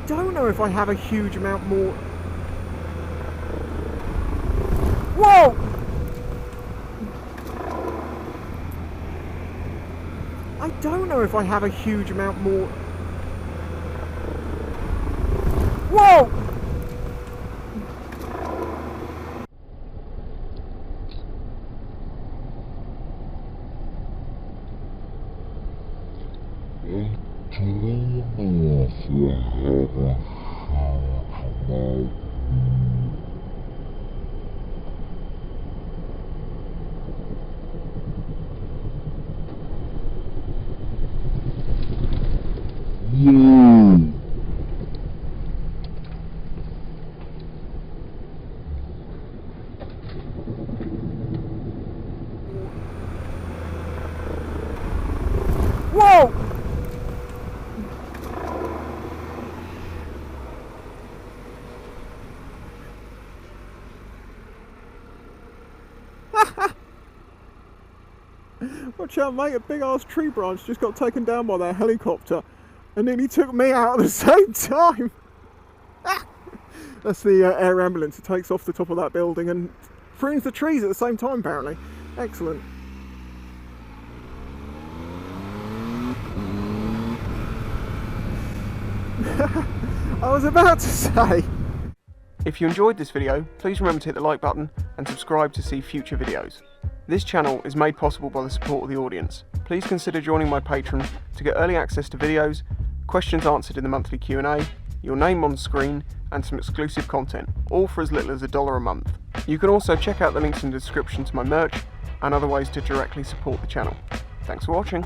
don't know if I have a huge amount more. Whoa! I don't know if I have a huge amount more. Whoa! Whoa! Watch out, mate, a big ass tree branch just got taken down by that helicopter and nearly took me out at the same time. That's the air ambulance. It takes off the top of that building and prunes the trees at the same time, apparently. Excellent. I was about to say. If you enjoyed this video, please remember to hit the like button and subscribe to see future videos. This channel is made possible by the support of the audience. Please consider joining my Patreon to get early access to videos, questions answered in the monthly Q&A, your name on screen, and some exclusive content, all for as little as $1 a month. You can also check out the links in the description to my merch and other ways to directly support the channel. Thanks for watching.